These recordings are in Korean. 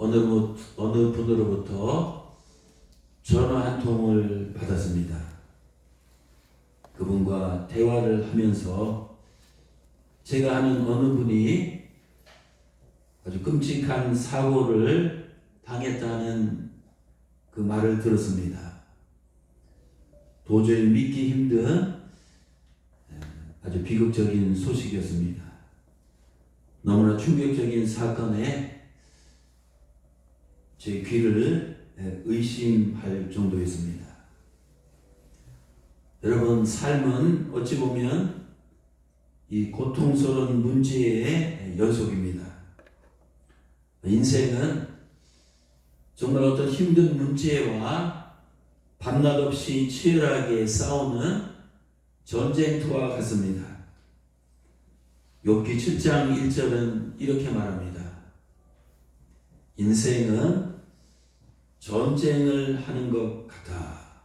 어느 분으로부터 전화 한 통을 받았습니다. 그분과 대화를 하면서 제가 아는 어느 분이 아주 끔찍한 사고를 당했다는 그 말을 들었습니다. 도저히 믿기 힘든 아주 비극적인 소식이었습니다. 너무나 충격적인 사건에 제 귀를 의심할 정도였습니다. 여러분, 삶은 어찌 보면 이 고통스러운 문제의 연속입니다. 인생은 정말 어떤 힘든 문제와 밤낮 없이 치열하게 싸우는 전쟁터와 같습니다. 욥기 7장 1절은 이렇게 말합니다. 인생은 전쟁을 하는 것 같아.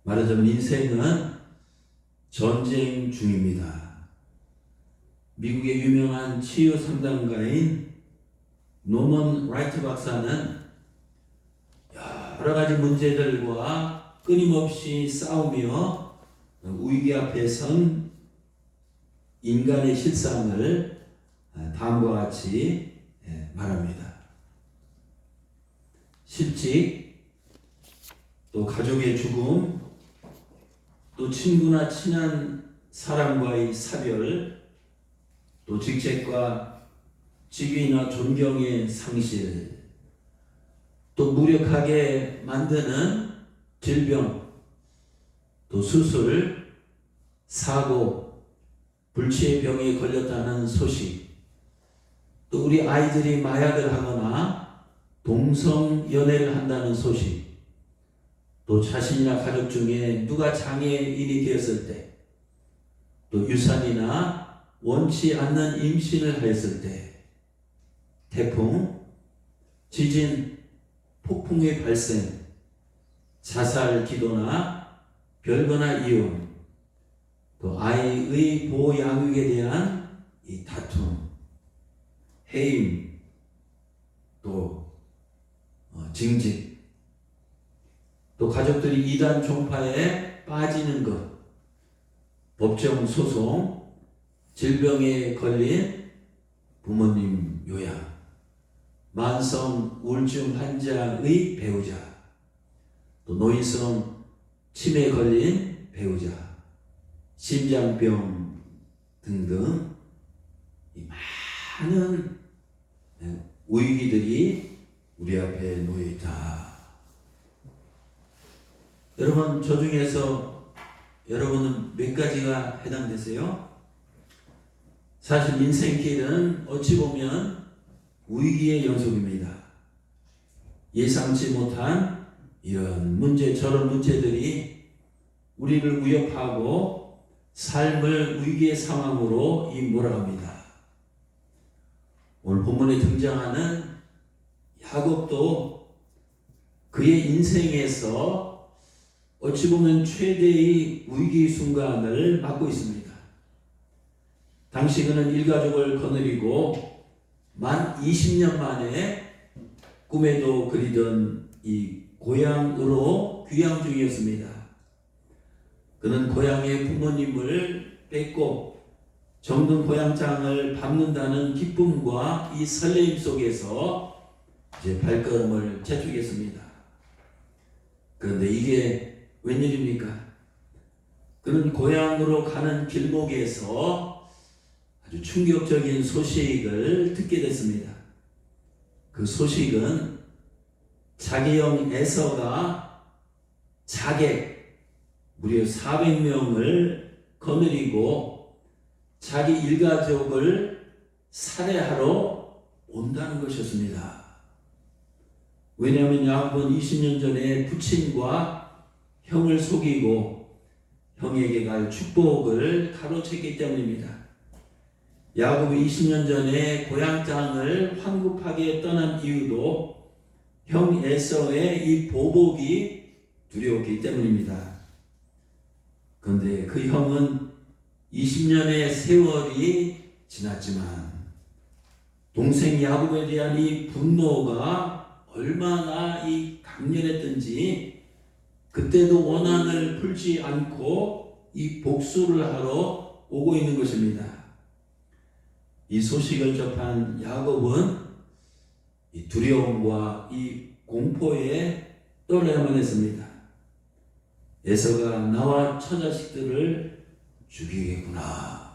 말하자면 인생은 전쟁 중입니다. 미국의 유명한 치유 상담가인 노먼 라이트 박사는 여러 가지 문제들과 끊임없이 싸우며 위기 앞에 선 인간의 실상을 다음과 같이 말합니다. 실직, 또 가족의 죽음, 또 친구나 친한 사람과의 사별, 또 직책과 직위나 존경의 상실, 또 무력하게 만드는 질병, 또 수술, 사고, 불치의 병에 걸렸다는 소식, 또 우리 아이들이 마약을 하거나 동성 연애를 한다는 소식, 또 자신이나 가족 중에 누가 장애인이 되었을 때, 또 유산이나 원치 않는 임신을 하였을 때, 태풍, 지진, 폭풍의 발생, 자살 기도나 별거나 이혼, 또 아이의 보호 양육에 대한 이 다툼, 해임, 또 징집, 또 가족들이 이단 종파에 빠지는 것, 법정 소송, 질병에 걸린 부모님 요양, 만성 우울증 환자의 배우자, 또 노인성 치매에 걸린 배우자, 심장병 등등 이 많은 위기들이 우리 앞에 놓여 있다. 여러분, 저 중에서 여러분은 몇 가지가 해당되세요? 사실 인생길은 어찌 보면 위기의 연속입니다. 예상치 못한 이런 문제, 저런 문제들이 우리를 위협하고 삶을 위기의 상황으로 몰아갑니다. 오늘 본문에 등장하는 야곱도 그의 인생에서 어찌 보면 최대의 위기 순간을 맞고 있습니다. 당시 그는 일가족을 거느리고 만 20년 만에 꿈에도 그리던 이 고향으로 귀향 중이었습니다. 그는 고향의 부모님을 뵙고 정든 고향장을 밟는다는 기쁨과 이 설레임 속에서 이제 발걸음을 재촉했습니다. 그런데 이게 웬일입니까? 그는 고향으로 가는 길목에서 아주 충격적인 소식을 듣게 됐습니다. 그 소식은 자기 형 에서가 자객 무려 400명을 거느리고 자기 일가족을 살해하러 온다는 것이었습니다. 왜냐하면 야곱은 20년 전에 부친과 형을 속이고 형에게 갈 축복을 가로챘기 때문입니다. 야곱이 20년 전에 고향 땅을 황급하게 떠난 이유도 형 에서의 이 보복이 두려웠기 때문입니다. 그런데 그 형은 20년의 세월이 지났지만 동생 야곱에 대한 이 분노가 얼마나 이 강렬했던지 그때도 원한을 풀지 않고 이 복수를 하러 오고 있는 것입니다. 이 소식을 접한 야곱은 이 두려움과 이 공포에 떨어야만 했습니다. 에서가 나와 처자식들을 죽이겠구나.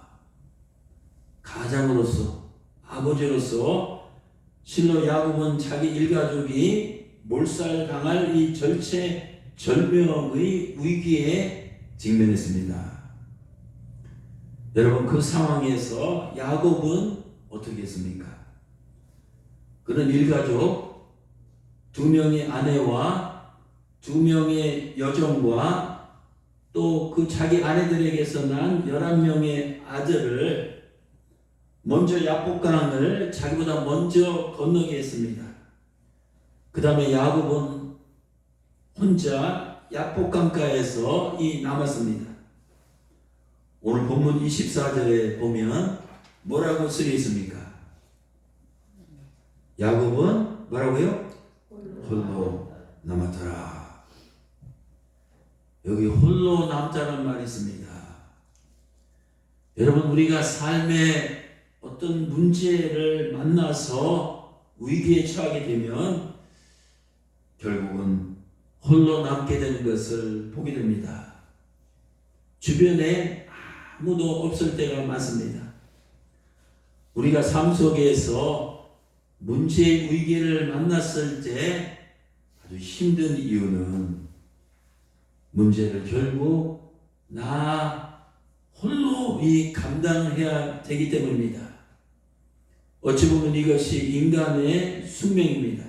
가장으로서, 아버지로서 실로 야곱은 자기 일가족이 몰살당할 이 절체절명의 위기에 직면했습니다. 여러분, 그 상황에서 야곱은 어떻게 했습니까? 그는 일가족 2명의 아내와 2명의 여종과 또 그 자기 아내들에게서 난 11명의 아들을 먼저 야복강을 자기보다 먼저 건너게 했습니다. 그 다음에 야곱은 혼자 야복강가에서 남았습니다. 오늘 본문 24절에 보면 뭐라고 쓰여 있습니까? 야곱은 뭐라고요? 홀로 남았더라. 여기 홀로 남자란 말이 있습니다. 여러분, 우리가 삶에 어떤 문제를 만나서 위기에 처하게 되면 결국은 홀로 남게 되는 것을 보게 됩니다. 주변에 아무도 없을 때가 많습니다. 우리가 삶 속에서 문제의 위기를 만났을 때 아주 힘든 이유는 문제를 결국 나 홀로 감당해야 되기 때문입니다. 어찌 보면 이것이 인간의 숙명입니다.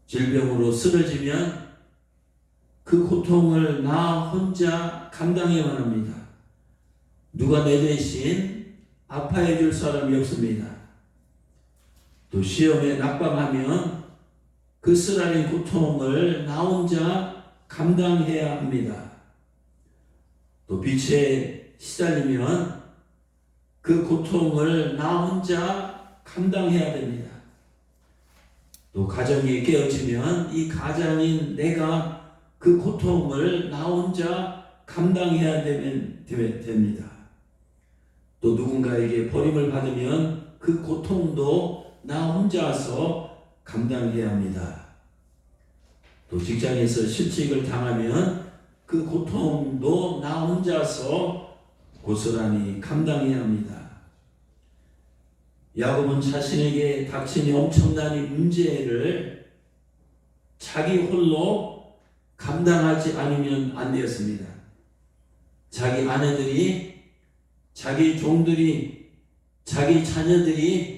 질병으로 쓰러지면 그 고통을 나 혼자 감당해야만 합니다. 누가 내 대신 아파해 줄 사람이 없습니다. 또 시험에 낙방하면 그 쓰라린 고통을 나 혼자 감당해야 합니다. 또 빛에 시달리면 그 고통을 나 혼자 감당해야 됩니다. 또 가정이 깨어지면 이 가장인 내가 그 고통을 나 혼자 감당해야 됩니다. 또 누군가에게 버림을 받으면 그 고통도 나 혼자서 감당해야 합니다. 또 직장에서 실직을 당하면 그 고통도 나 혼자서 고스란히 감당해야 합니다. 야곱은 자신에게 닥친 엄청난 문제를 자기 홀로 감당하지 않으면 안 되었습니다. 자기 아내들이, 자기 종들이, 자기 자녀들이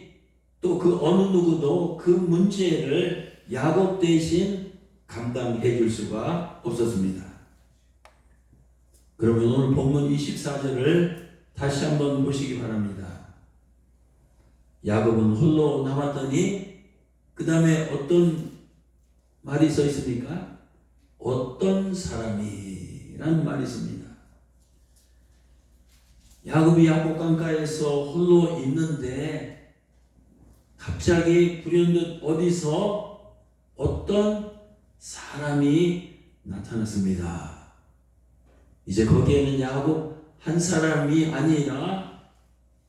또 그 어느 누구도 그 문제를 야곱 대신 감당해 줄 수가 없었습니다. 그러면 오늘 본문 24절을 다시 한번 보시기 바랍니다. 야곱은 홀로 남았더니 그 다음에 어떤 말이 써 있습니까? 어떤 사람이라는 말이 있습니다. 야곱이 야복강가에서 홀로 있는데 갑자기 불현듯 어디서 어떤 사람이 나타났습니다. 이제 거기에는 야곱 한 사람이 아니라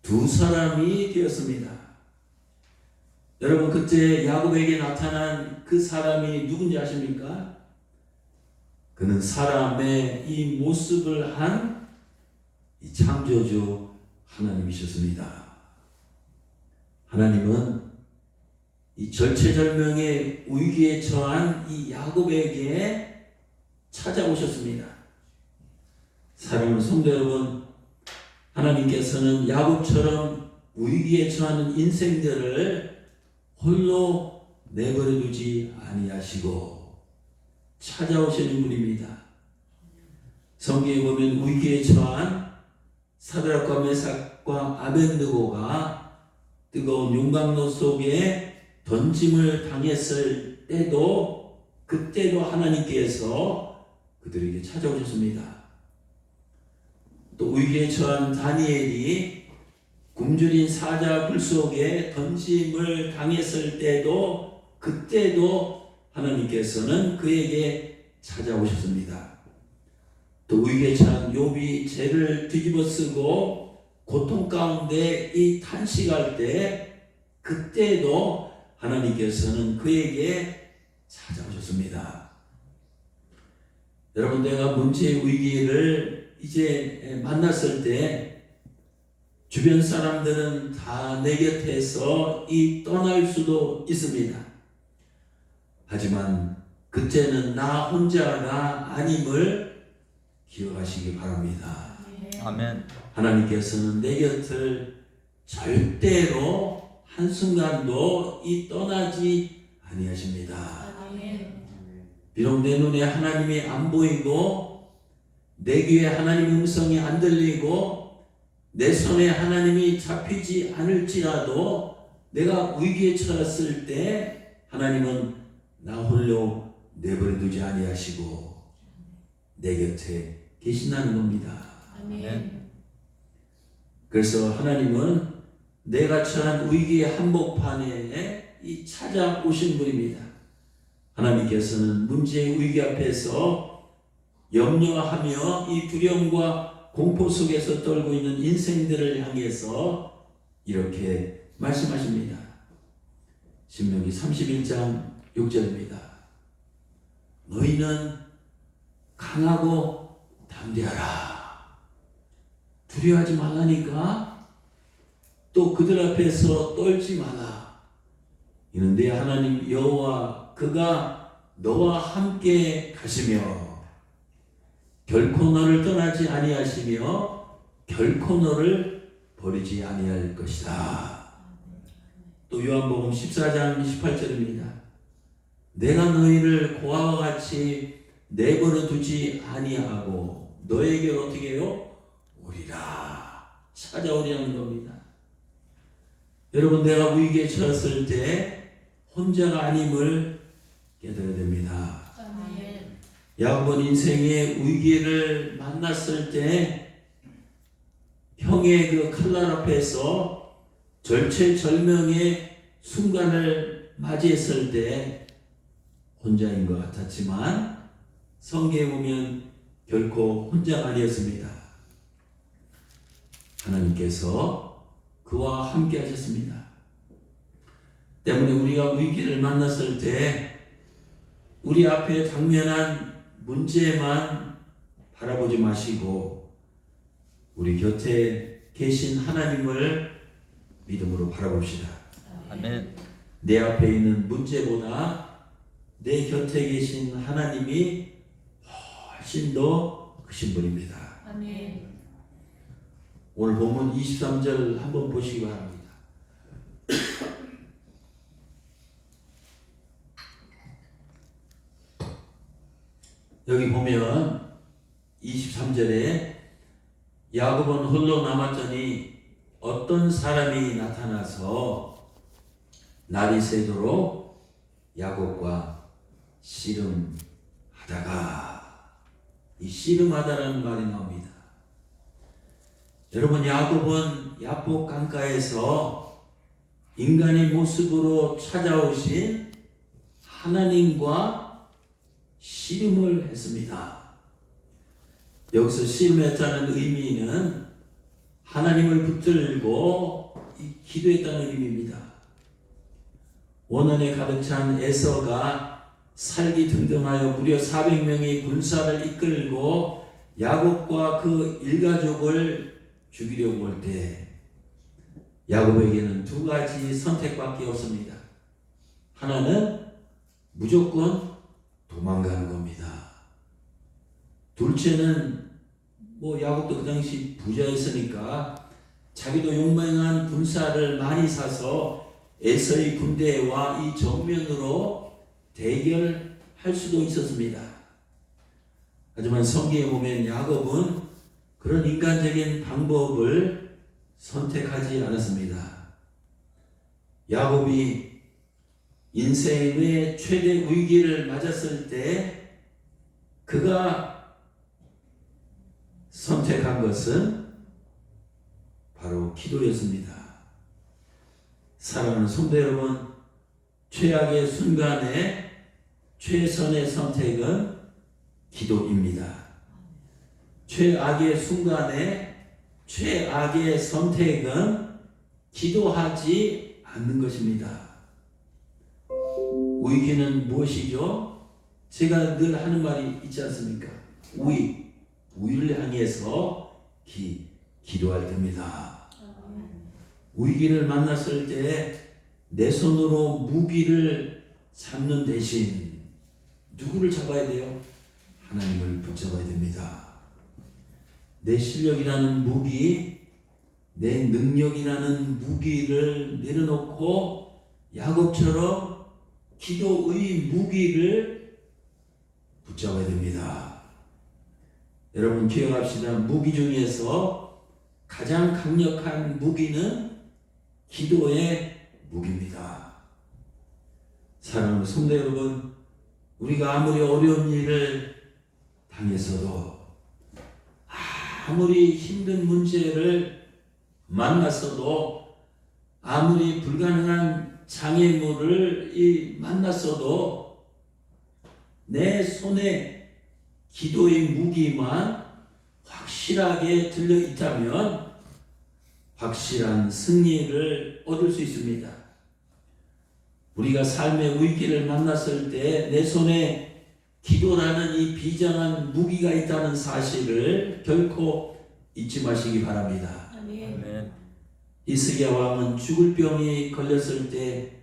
2사람이 되었습니다. 여러분, 그때 야곱에게 나타난 그 사람이 누군지 아십니까? 그는 사람의 이 모습을 한 이 창조주 하나님이셨습니다. 하나님은 이 절체절명의 위기에 처한 이 야곱에게 찾아오셨습니다. 사랑하는 성도 여러분, 하나님께서는 야곱처럼 위기에 처하는 인생들을 홀로 내버려 두지 아니하시고 찾아오시는 분입니다. 성경에 보면 위기에 처한 사드락과 메삭과 아벳느고가 뜨거운 용광로 속에 던짐을 당했을 때도 그때도 하나님께서 그들에게 찾아오셨습니다. 또 위기에 처한 다니엘이 굶주린 사자 굴 속에 던짐을 당했을 때도 그때도 하나님께서는 그에게 찾아오셨습니다. 또 위기에 처한 욥이 죄를 뒤집어쓰고 고통 가운데 이 탄식할 때 그때도 하나님께서는 그에게 찾아오셨습니다. 여러분, 내가 문제 위기를 이제 만났을 때 주변 사람들은 다 내 곁에서 떠날 수도 있습니다. 하지만 그때는 나 혼자가 아님을 기억하시기 바랍니다. 아멘. 하나님께서는 내 곁을 절대로 한순간도 떠나지 아니하십니다. 비록 내 눈에 하나님이 안 보이고 내 귀에 하나님의 음성이 안 들리고 내 손에 하나님이 잡히지 않을지라도 내가 위기에 처했을 때 하나님은 나 홀로 내버려 두지 아니하시고 내 곁에 계신다는 겁니다. 아멘. 그래서 하나님은 내가 처한 위기의 한복판에 찾아오신 분입니다. 하나님께서는 문제의 위기 앞에서 염려하며 이 두려움과 공포 속에서 떨고 있는 인생들을 향해서 이렇게 말씀하십니다. 신명기 31장 6절입니다. 너희는 강하고 담대하라. 두려워하지 말라니까. 또 그들 앞에서 떨지 마라. 이는 내 하나님 여호와 그가 너와 함께 가시며 결코 너를 떠나지 아니하시며 결코 너를 버리지 아니할 것이다. 또 요한복음 14장 18절입니다. 내가 너희를 고아와 같이 내버려 두지 아니하고 너에게 어떻게 해요? 오리라. 찾아오리라는 겁니다. 여러분, 내가 위기에 처했을 때 혼자가 아님을 깨달아야 됩니다. 야곱은 인생의 위기를 만났을 때 형의 그 칼날 앞에서 절체절명의 순간을 맞이했을 때 혼자인 것 같았지만 성경에 보면 결코 혼자가 아니었습니다. 하나님께서 그와 함께 하셨습니다. 때문에 우리가 위기를 만났을 때 우리 앞에 당면한 문제만 바라보지 마시고 우리 곁에 계신 하나님을 믿음으로 바라봅시다. 아멘. 내 앞에 있는 문제보다 내 곁에 계신 하나님이 훨씬 더 크신 분입니다. 아멘. 오늘 본문 23절 한번 보시기 바랍니다. 여기 보면 23절에 야곱은 홀로 남았더니 어떤 사람이 나타나서 날이 새도록 야곱과 씨름하다가, 이 씨름하다라는 말이 나옵니다. 여러분, 야곱은 야복 강가에서 인간의 모습으로 찾아오신 하나님과 씨름을 했습니다. 여기서 씨름했다는 의미는 하나님을 붙들고 기도했다는 의미입니다. 원한에 가득 찬 에서가 살기 등등하여 무려 400명의 군사를 이끌고 야곱과 그 일가족을 죽이려고 할 때 야곱에게는 두 가지 선택밖에 없습니다. 하나는 무조건 도망가는 겁니다. 둘째는 야곱도 그 당시 부자였으니까 자기도 용맹한 군사를 많이 사서 에서의 군대와 이 정면으로 대결할 수도 있었습니다. 하지만 성경에 보면 야곱은 그런 인간적인 방법을 선택하지 않았습니다. 야곱이 인생의 최대 위기를 맞았을 때 그가 선택한 것은 바로 바로 기도였습니다. 사랑하는 성도 여러분, 최악의 순간에 최선의 선택은 기도입니다. 최악의 순간에 최악의 선택은 기도하지 않는 것입니다. 위기는 무엇이죠? 제가 늘 하는 말이 있지 않습니까? 우위를 향해서 기도할 때입니다. 위기를 만났을 때 내 손으로 무기를 잡는 대신 누구를 잡아야 돼요? 하나님을 붙잡아야 됩니다. 내 실력이라는 무기, 내 능력이라는 무기를 내려놓고 야곱처럼 기도의 무기를 붙잡아야 됩니다. 여러분 기억합시다. 무기 중에서 가장 강력한 무기는 기도의 무기입니다. 사랑하는 성도 여러분, 우리가 아무리 어려운 일을 당해서도, 아무리 힘든 문제를 만났어도, 아무리 불가능한 장애물을 만났어도 내 손에 기도의 무기만 확실하게 들려 있다면 확실한 승리를 얻을 수 있습니다. 우리가 삶의 위기를 만났을 때 내 손에 기도라는 이 비장한 무기가 있다는 사실을 결코 잊지 마시기 바랍니다. 아멘. 히스기야 왕은 죽을 병이 걸렸을 때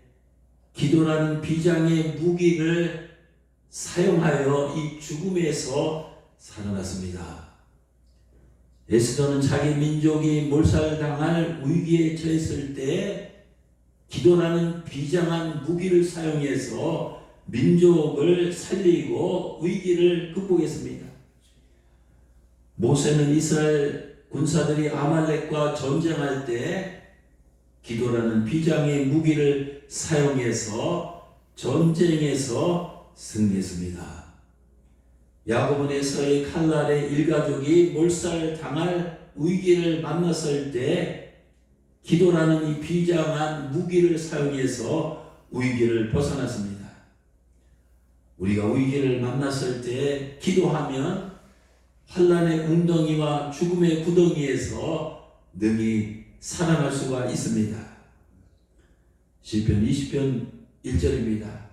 기도라는 비장의 무기를 사용하여 이 죽음에서 살아났습니다. 에스더는 자기 민족이 몰살당할 위기에 처했을 때 기도라는 비장한 무기를 사용해서 민족을 살리고 위기를 극복했습니다. 모세는 이스라엘 군사들이 아말렉과 전쟁할 때 기도라는 비장의 무기를 사용해서 전쟁에서 승리했습니다. 야곱은 에서의 칼날의 일가족이 몰살당할 위기를 만났을 때 기도라는 이 비장한 무기를 사용해서 위기를 벗어났습니다. 우리가 위기를 만났을 때 기도하면 환난의 웅덩이와 죽음의 구덩이에서 능히 살아날 수가 있습니다. 시편 20편 1절입니다.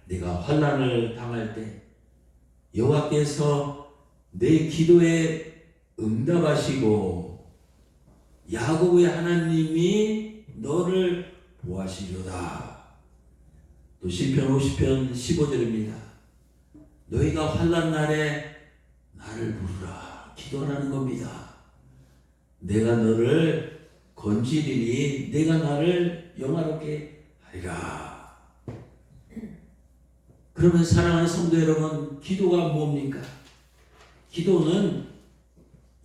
내가 환난을 당할 때 여호와께서 내 기도에 응답하시고 야곱의 하나님이 너를 보호하시려다. 또 시편 50편 15절입니다. 너희가 환난 날에 나를 부르라. 기도하는 겁니다. 내가 너를 건지리니 내가 나를 영화롭게 하리라. 그러면 사랑하는 성도 여러분, 기도가 뭡니까? 기도는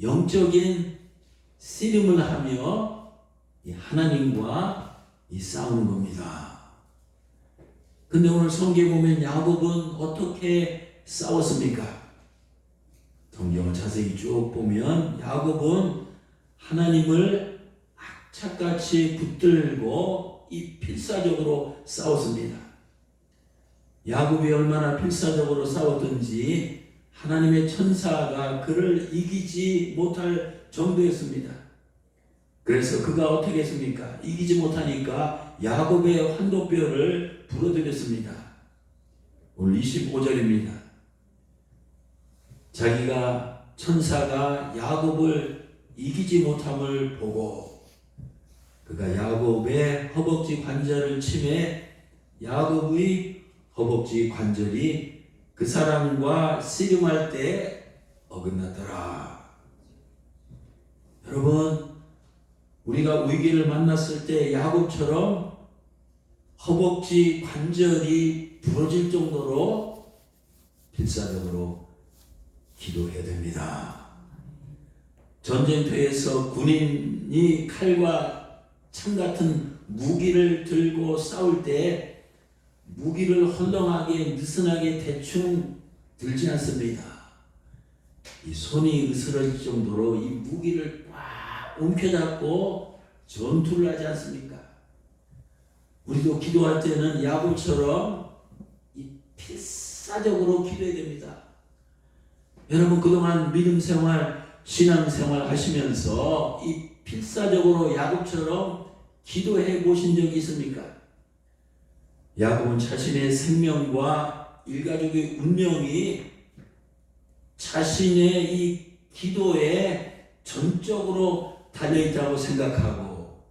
영적인 씨름을 하며 하나님과 싸우는 겁니다. 근데 오늘 성경에 보면 야곱은 어떻게 싸웠습니까? 성경을 자세히 쭉 보면 야곱은 하나님을 악착같이 붙들고 이 필사적으로 싸웠습니다. 야곱이 얼마나 필사적으로 싸웠든지 하나님의 천사가 그를 이기지 못할 정도였습니다. 그래서 그가 어떻게 했습니까? 이기지 못하니까 야곱의 환도뼈를 부러뜨렸습니다. 오늘 25절입니다. 자기가 천사가 야곱을 이기지 못함을 보고 그가 야곱의 허벅지 관절을 치매 야곱의 허벅지 관절이 그 사람과 씨름할 때 어긋났더라. 여러분, 우리가 위기를 만났을 때 야곱처럼 허벅지 관절이 부러질 정도로 필사적으로 기도해야 됩니다. 전쟁터에서 군인이 칼과 창 같은 무기를 들고 싸울 때 무기를 헐렁하게 느슨하게 대충 들지 않습니다. 이 손이 으스러질 정도로 이 무기를 꽉 움켜잡고 전투를 하지 않습니까? 우리도 기도할 때는 야곱처럼 이 필사적으로 기도해야 됩니다. 여러분 그동안 믿음 생활, 신앙 생활 하시면서 이 필사적으로 야곱처럼 기도해 보신 적이 있습니까? 야곱은 자신의 생명과 일가족의 운명이 자신의 이 기도에 전적으로 달려있다고 생각하고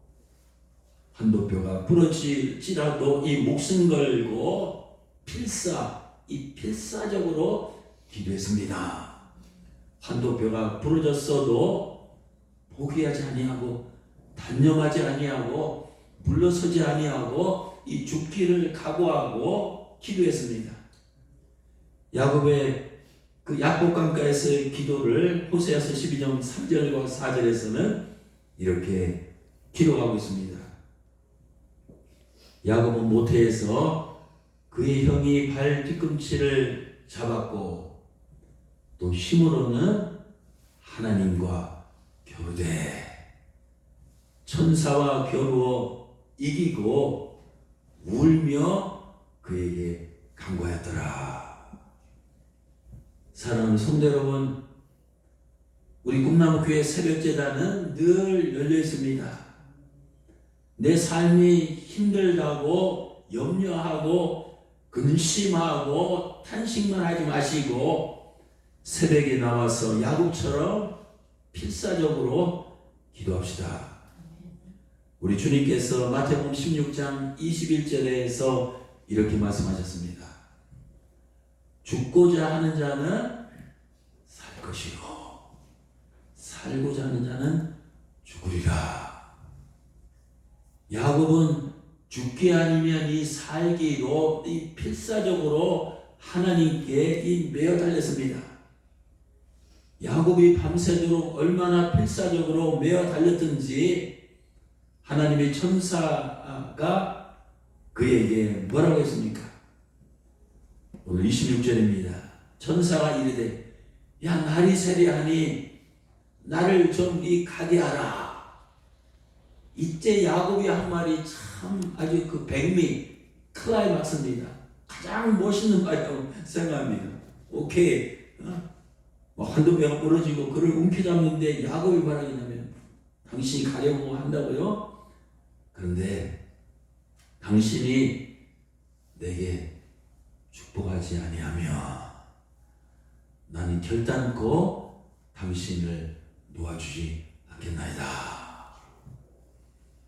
한도뼈가 부러질지라도 이 목숨 걸고 필사적으로 기도했습니다. 한도뼈가 부러졌어도 포기하지 아니하고 단념하지 아니하고 물러서지 아니하고 이 죽기를 각오하고 기도했습니다. 야곱의 그 약복강가에서의 기도를 호세아서 12장 3절과 4절에서는 이렇게 기록하고 있습니다. 야곱은 모태에서 그의 형이 발 뒤꿈치를 잡았고 또 힘으로는 하나님과 겨루되 천사와 겨루어 이기고 울며 그에게 간구하였더라. 사랑하는 성도 여러분, 우리 꿈나무교회 새벽제단은 늘 열려 있습니다. 내 삶이 힘들다고 염려하고 근심하고 탄식만 하지 마시고 새벽에 나와서 야곱처럼 필사적으로 기도합시다. 우리 주님께서 마태복음 16장 21절에서 이렇게 말씀하셨습니다. 죽고자 하는 자는 살 것이요 살고자 하는 자는 죽으리라. 야곱은 죽기 아니면 이 살기로 이 필사적으로 하나님께 이 매어 달렸습니다. 야곱이 밤새도록 얼마나 필사적으로 매어 달렸든지 하나님의 천사가 그에게 뭐라고 했습니까? 오늘 26절입니다. 천사가 이르되 야 날이 세리하니 나를 좀 가게 하라. 이때 야곱이 한 말이 참 아주 그 백미 클라이막스입니다. 가장 멋있는 말이라고 생각합니다. 오케이 한도뼈가 부러지고 그를 움켜잡는데 야곱이 말하겠냐면 당신이 가려고 한다고요? 그런데 당신이 내게 축복하지 아니하며 나는 결단코 당신을 놓아주지 않겠나이다.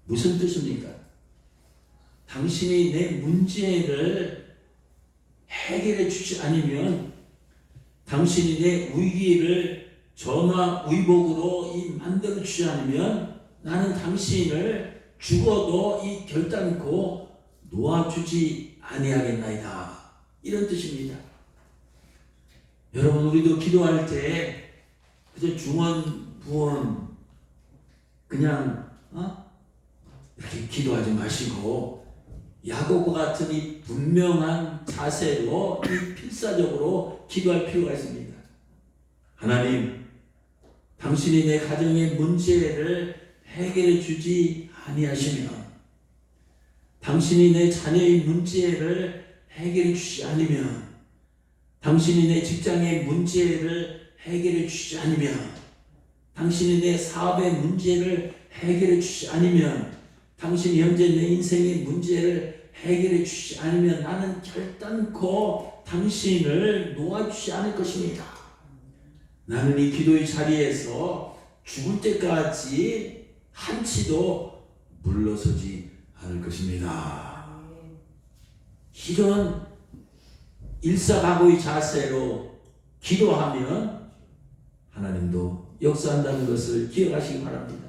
무슨 뜻입니까? 당신이 내 문제를 해결해 주지 않으면 당신이 내 위기를 전화위복으로 만들어 주지 않으면 나는 당신을 죽어도 결단코 놓아주지 아니하겠나이다. 이런 뜻입니다. 여러분 우리도 기도할 때 그저 중언 부언 그냥 이렇게 기도하지 마시고 야곱과 같은 이 분명한 자세로 이 필사적으로 기도할 필요가 있습니다. 하나님, 당신이 내 가정의 문제를 해결해 주지 아니하시며 당신이 내 자녀의 문제를 해결해 주지 않으면 당신이 내 직장의 문제를 해결해 주지 않으면 당신이 내 사업의 문제를 해결해 주지 않으면 당신이 현재 내 인생의 문제를 해결해 주지 않으면 나는 결단코 당신을 놓아주지 않을 것입니다. 나는 이 기도의 자리에서 죽을 때까지 한치도 물러서지 않을 것입니다. 이런 일사각오의 자세로 기도하면 하나님도 역사한다는 것을 기억하시기 바랍니다.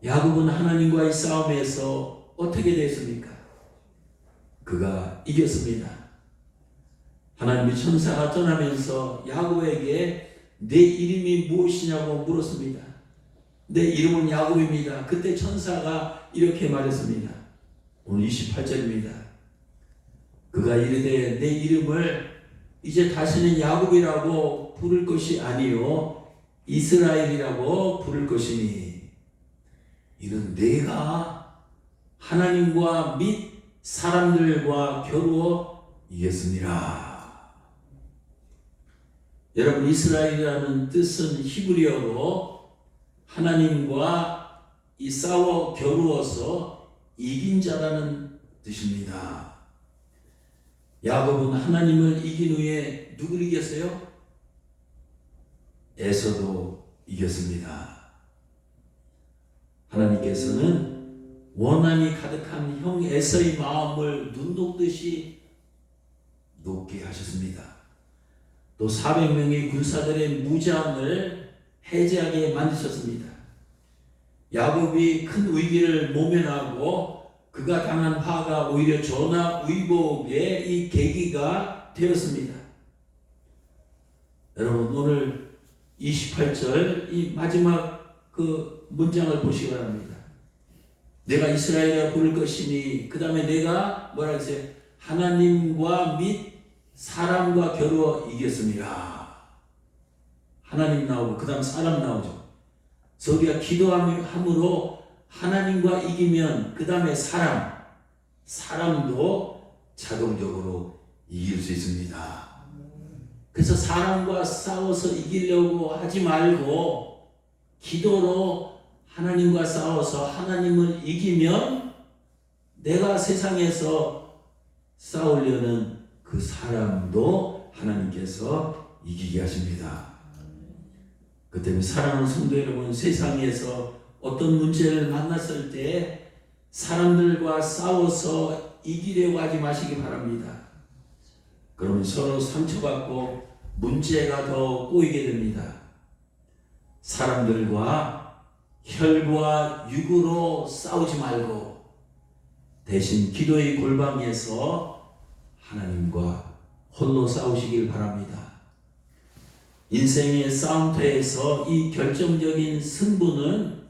야곱은 하나님과의 싸움에서 어떻게 됐습니까? 그가 이겼습니다. 하나님의 천사가 떠나면서 야곱에게 내 이름이 무엇이냐고 물었습니다. 내 이름은 야곱입니다. 그때 천사가 이렇게 말했습니다. 오늘 28절입니다. 그가 이르되 내 이름을 이제 다시는 야곱이라고 부를 것이 아니요 이스라엘이라고 부를 것이니 이는 내가 하나님과 및 사람들과 겨루어 이겼습니다. 여러분, 이스라엘이라는 뜻은 히브리어로 하나님과 이 싸워 겨루어서 이긴 자라는 뜻입니다. 야곱은 하나님을 이긴 후에 누구를 이겼어요? 에서도 이겼습니다. 하나님께서는 원한이 가득한 형 에서의 마음을 눈 녹듯이 녹게 하셨습니다. 또 400명의 군사들의 무장을 해제하게 만드셨습니다. 야곱이 큰 위기를 모면하고 그가 당한 화가 오히려 전화위복의 이 계기가 되었습니다. 여러분, 오늘 28절 이 마지막 그 문장을 보시기 바랍니다. 내가 이스라엘에 부를 것이니, 그 다음에 내가 뭐라 했어요? 하나님과 및 사람과 겨루어 이겼습니다. 하나님 나오고 그 다음 사람 나오죠. 저기가 기도함으로 하나님과 이기면 그 다음에 사람도 자동적으로 이길 수 있습니다. 그래서 사람과 싸워서 이기려고 하지 말고 기도로 하나님과 싸워서 하나님을 이기면 내가 세상에서 싸우려는 그 사람도 하나님께서 이기게 하십니다. 그 때문에 사랑하는 성도 여러분, 세상에서 어떤 문제를 만났을 때 사람들과 싸워서 이기려고 하지 마시기 바랍니다. 그러면 서로 상처받고 문제가 더 꼬이게 됩니다. 사람들과 혈과 육으로 싸우지 말고 대신 기도의 골방에서 하나님과 홀로 싸우시길 바랍니다. 인생의 싸움터에서 이 결정적인 승부는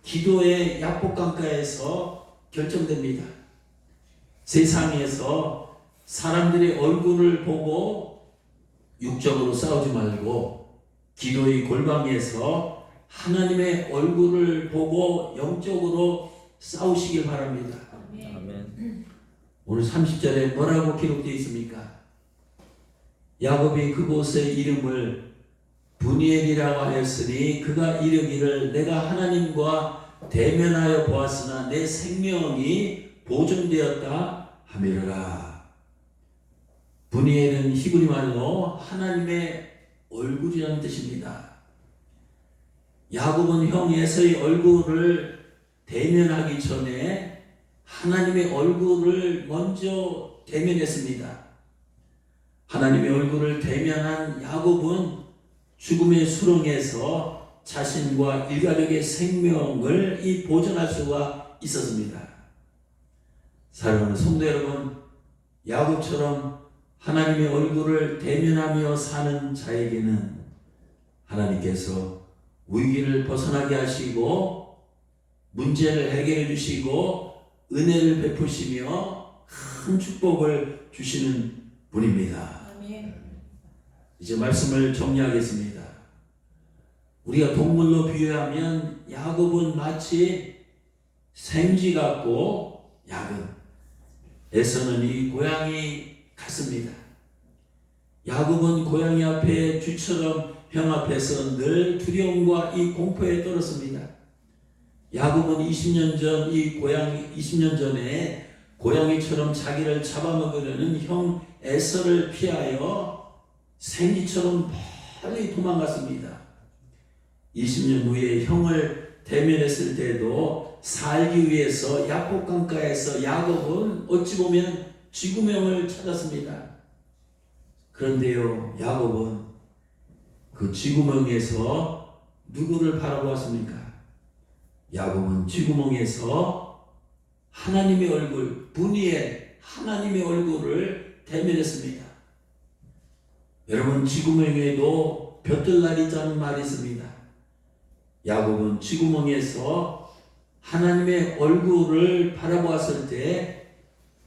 기도의 약복강가에서 결정됩니다. 세상에서 사람들의 얼굴을 보고 육적으로 싸우지 말고 기도의 골방에서 하나님의 얼굴을 보고 영적으로 싸우시길 바랍니다. 아멘. 오늘 30절에 뭐라고 기록되어 있습니까? 야곱이 그곳의 이름을 브니엘이라고 하였으니 그가 이르기를 내가 하나님과 대면하여 보았으나 내 생명이 보존되었다 하미르라. 브니엘은 히브리 말로 하나님의 얼굴이라는 뜻입니다. 야곱은 형 에서의 얼굴을 대면하기 전에 하나님의 얼굴을 먼저 대면했습니다. 하나님의 얼굴을 대면한 야곱은 죽음의 수렁에서 자신과 일가족의 생명을 보존할 수가 있었습니다. 사랑하는 성도 여러분, 야곱처럼 하나님의 얼굴을 대면하며 사는 자에게는 하나님께서 위기를 벗어나게 하시고 문제를 해결해 주시고 은혜를 베푸시며 큰 축복을 주시는 분입니다. 이제 말씀을 정리하겠습니다. 우리가 동물로 비유하면 야곱은 마치 생쥐 같고 에서는 이 고양이 같습니다. 야곱은 고양이 앞에 쥐처럼 형 앞에서 늘 두려움과 이 공포에 떨었습니다. 야곱은 20년 전에 고양이처럼 자기를 잡아먹으려는 형 에서를 피하여 생쥐처럼 빨리 도망갔습니다. 20년 후에 형을 대면했을 때도 살기 위해서 약복강가에서 야곱은 어찌 보면 쥐구멍을 찾았습니다. 그런데요, 야곱은 그 쥐구멍에서 누구를 바라보았습니까? 야곱은 쥐구멍에서 하나님의 얼굴, 분이의 하나님의 얼굴을 대면했습니다. 여러분, 쥐구멍에도 볕들날이 있다는 말이 있습니다. 야곱은 쥐구멍에서 하나님의 얼굴을 바라보았을 때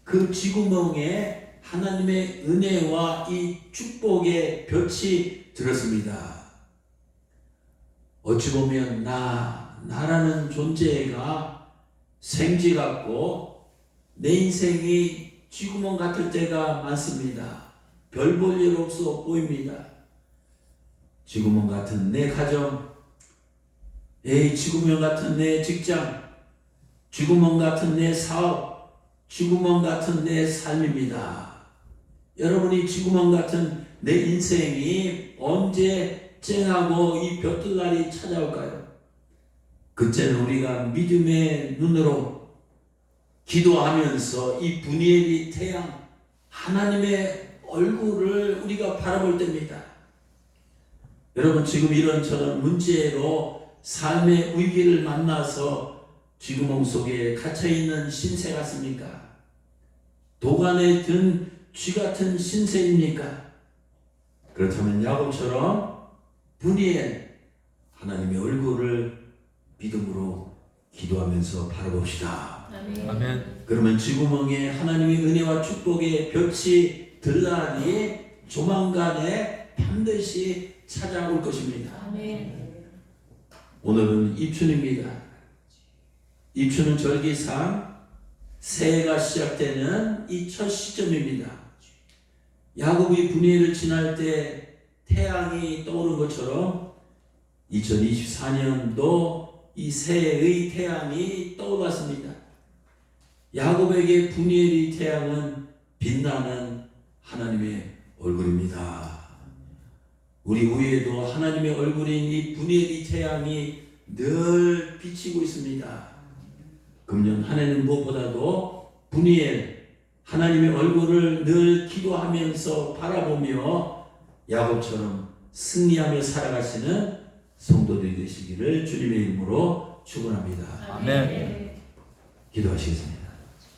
그 쥐구멍에 하나님의 은혜와 이 축복의 볕이 들었습니다. 어찌 보면 나 나라는 존재가 생쥐 같고 내 인생이 쥐구멍 같을 때가 많습니다. 별 볼 일 없어 보입니다. 쥐구멍 같은 내 가정, 쥐구멍 같은 내 직장, 쥐구멍 같은 내 사업, 쥐구멍 같은 내 삶입니다. 여러분이 쥐구멍 같은 내 인생이 언제 쨍하고 이 볕들 날이 찾아올까요? 그때는 우리가 믿음의 눈으로 기도하면서 이 분이엘이 태양 하나님의 얼굴을 우리가 바라볼 때입니다. 여러분 지금 이런저런 문제로 삶의 위기를 만나서 쥐구멍 속에 갇혀있는 신세 같습니까? 도관에 든 쥐 같은 신세입니까? 그렇다면 야곱처럼 분이엘 하나님의 얼굴을 믿음으로 기도하면서 바라봅시다. 아멘. 그러면 쥐구멍에 하나님의 은혜와 축복의 볕이 들 날이 조만간에 반드시 찾아올 것입니다. 오늘은 입춘입니다. 입춘은 절기상 새해가 시작되는 이 첫 시점입니다. 야곱이 분이엘을 지날 때 태양이 떠오른 것처럼 2024년도 이 새해의 태양이 떠올랐습니다. 야곱에게 분이엘의 태양은 빛나는 하나님의 얼굴입니다. 우리 위에도 하나님의 얼굴인 이 분이엘의 태양이 늘 비치고 있습니다. 금년 한 해는 무엇보다도 분이엘 하나님의 얼굴을 늘 기도하면서 바라보며 야곱처럼 승리하며 살아가시는 성도들이 되시기를 주님의 이름으로 축원합니다. 아멘. 기도하시겠습니다.